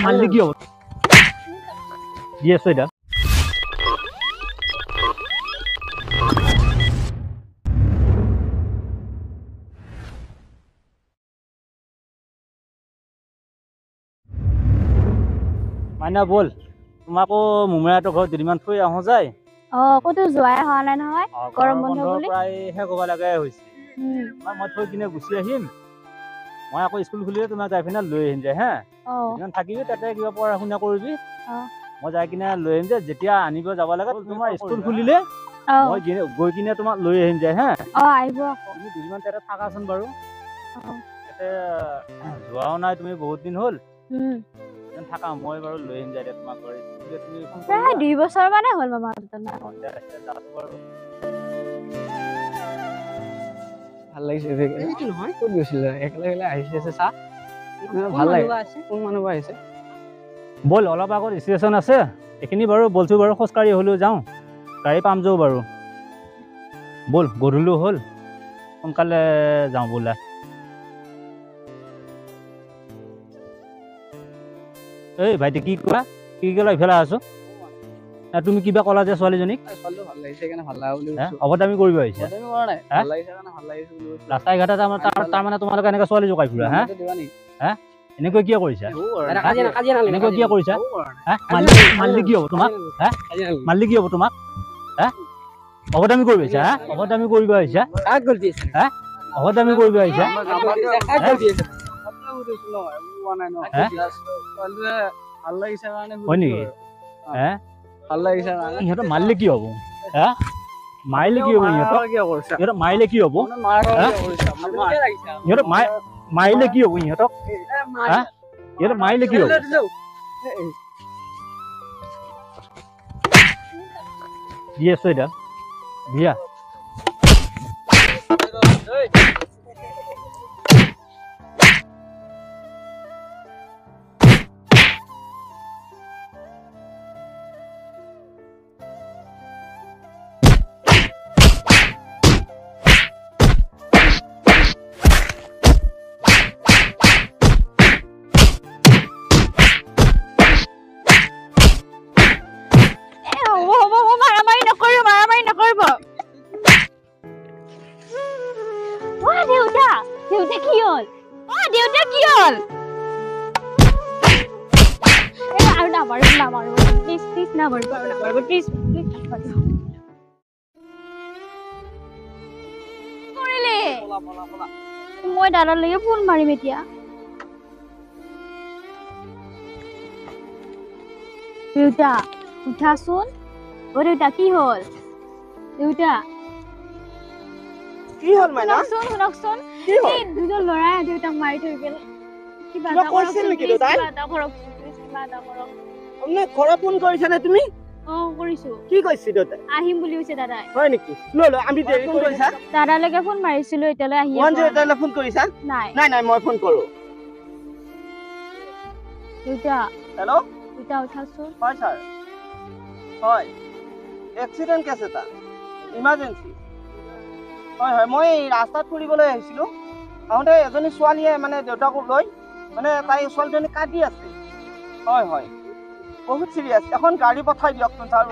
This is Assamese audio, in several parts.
মালিক কি হ'ব দি আছো এতিয়া মাইনা বল তোমাকো মুমেৰাটো ঘৰত দুদিনমান থৈ আহো যায় ক'তো যোৱাই হোৱা নাই নহয় গৰম বন্ধ বুলি প্ৰায় শেষ হ'ব লাগে হৈছে মই থৈ কিনে গুচি আহিম মই আকৌ স্কুল খুলিলে তোমাক যাই পিনে লৈ আহিম যে হা ইমান থাকিবি তাতে কিবা পঢ়া শুনা কৰিবি মই যাই কিনে লৈ আহিম যে যেতিয়া আনিব যাব লাগে তোমাৰ স্কুল খুলিলে মই গৈ কিনে তোমাক লৈ আহিম যে হা আহিব তুমি দুদিনমান তাতে থাকাচোন বাৰু তাতে যোৱাও নাই তুমি বহুত দিন হ'ল থাকা মই বাৰু লৈ আহিম যায় তোমাক ঘৰ তুমি প্ৰায় 2 বছৰ মানে হ'ল মামা ভাল লাগিছে এইটো নহয় ক'ত গৈছিলে একেলগে আহিছে চা ভাল লাগে কোন মানুহ আহিছে বল অলপ আগত ষ্টেচন আছে এইখিনি বাৰু বলছো বাৰু খোজকাঢ়ি হ'লেও যাওঁ গাড়ী পাম যাওঁ বাৰু বল গধূলিও হ'ল সোনকালে যাওঁ বোলা এই ভাইটি কি কোৱা কি ক'লা ইফালে আছো তুমি কিবা ক'লা যে ছোৱালীজনীক ভাল লাগিছে কাৰণে ভাল লাগা বুলি অভদ্ৰামি কৰিব আহিছা ভাল লাগিছে কাৰণে ভাল লাগিছে ৰাস্তাই ঘাটে তাৰমানে তোমালোকে এনেকৈ ছোৱালী জোকাই ফুৰা হা এনেকৈ কিয় কৰিছা এনেকৈ কিয় কৰিছা মালিক কি হ'ব তোমাক মালিক কি হ'ব তোমাক অভদ্ৰামি কৰিব আহিছা অভদ্ৰামি কৰিব আহিছা অভদ্ৰামি কৰিব আহিছা হয় নেকি ভাল লাগিছে ইহঁতৰ মাৰিলে কি হ'ব মাৰিলে কি হ'ব ইহঁতক মাৰিলে কি হ'ব ইহঁতক মাৰিলে কি হ'ব ইহঁতক ইহঁতক মাৰিলে কি হ'ব দি আছো এতিয়া দিয়া মই দাদালৈকে ফোন মাৰিম এতিয়া দেউতা উঠাচোন দেউতা কি হ'ল দেউতা কি হ'ল মাইনা শুনকচোন এই দুজন ল'ৰাই দেউতাক মাৰি থৈ গ'ল কিবা কৰিছিল নেকি দেউতাই কিবা এটা কৰক আপুনি ঘৰত ফোন কৰিছা নে তুমি কৰিছো কি কৈছি দেউতাই আহিম বুলি কৈছে দাদাই হয় নেকি লৈ আমি দেৰি কৰিছা দাদালৈকে ফোন মাৰিছিলো এতিয়ালৈ আহি দেউতালৈ ফোন কৰিছা নাই নাই মই ফোন কৰো দেউতা হেল্ল' দেউতা উঠাচোন হয় ছাৰ হয় এক্সিডেণ্ট কেছ এটা ইমাৰ্জেঞ্চি হয় মই ৰাস্তাত ফুৰিবলৈ আহিছিলোঁ আহোঁতে এজনী ছোৱালীয়ে মানে দেউতাকক লৈ মানে তাই ছোৱালীজনী কান্দি আছে হয় বহুত চিৰিয়াছ এখন গাড়ী পঠাই দিয়কচোন ছাৰ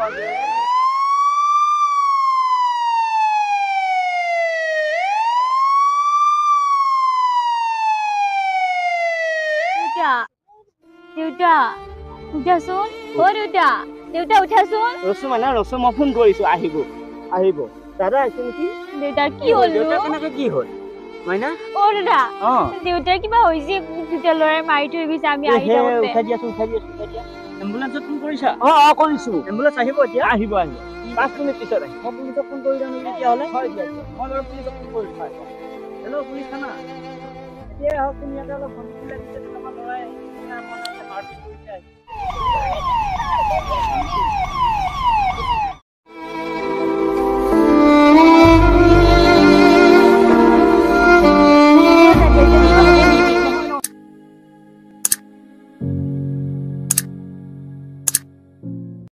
দেউতা উঠাচোন দেউতা উঠাচোন ৰচো মই ফোন কৰিছোঁ আহিব দাদা আহিছে নেকি দেউতাৰ কি হ'ল কেনেকৈ কি হ'ল মাইনা দাদা দেউতাৰ কিবা হৈছে দুটা ল'ৰাই মাৰি থৈ গৈছে আমি আহি যাওঁতে উঠাই দিয়া এম্বুলেন্সত ফোন কৰিছা কৰিছোঁ এম্বুলেন্স আহিব এতিয়া আহিব 5 মিনিট পিছত আহিব মই পুলিচক ফোন কৰি দিওঁ নেকি তেতিয়াহ'লে হয় দিয়া মই বাৰু পুলিচক ফোন কৰিছোঁ হেল্ল' পুলিচ থানা এতিয়া আহক তুমি ইয়াতে অলপ ভণ্টি লাগিছে আমাৰ ল'ৰাই মাৰপিট কৰিছে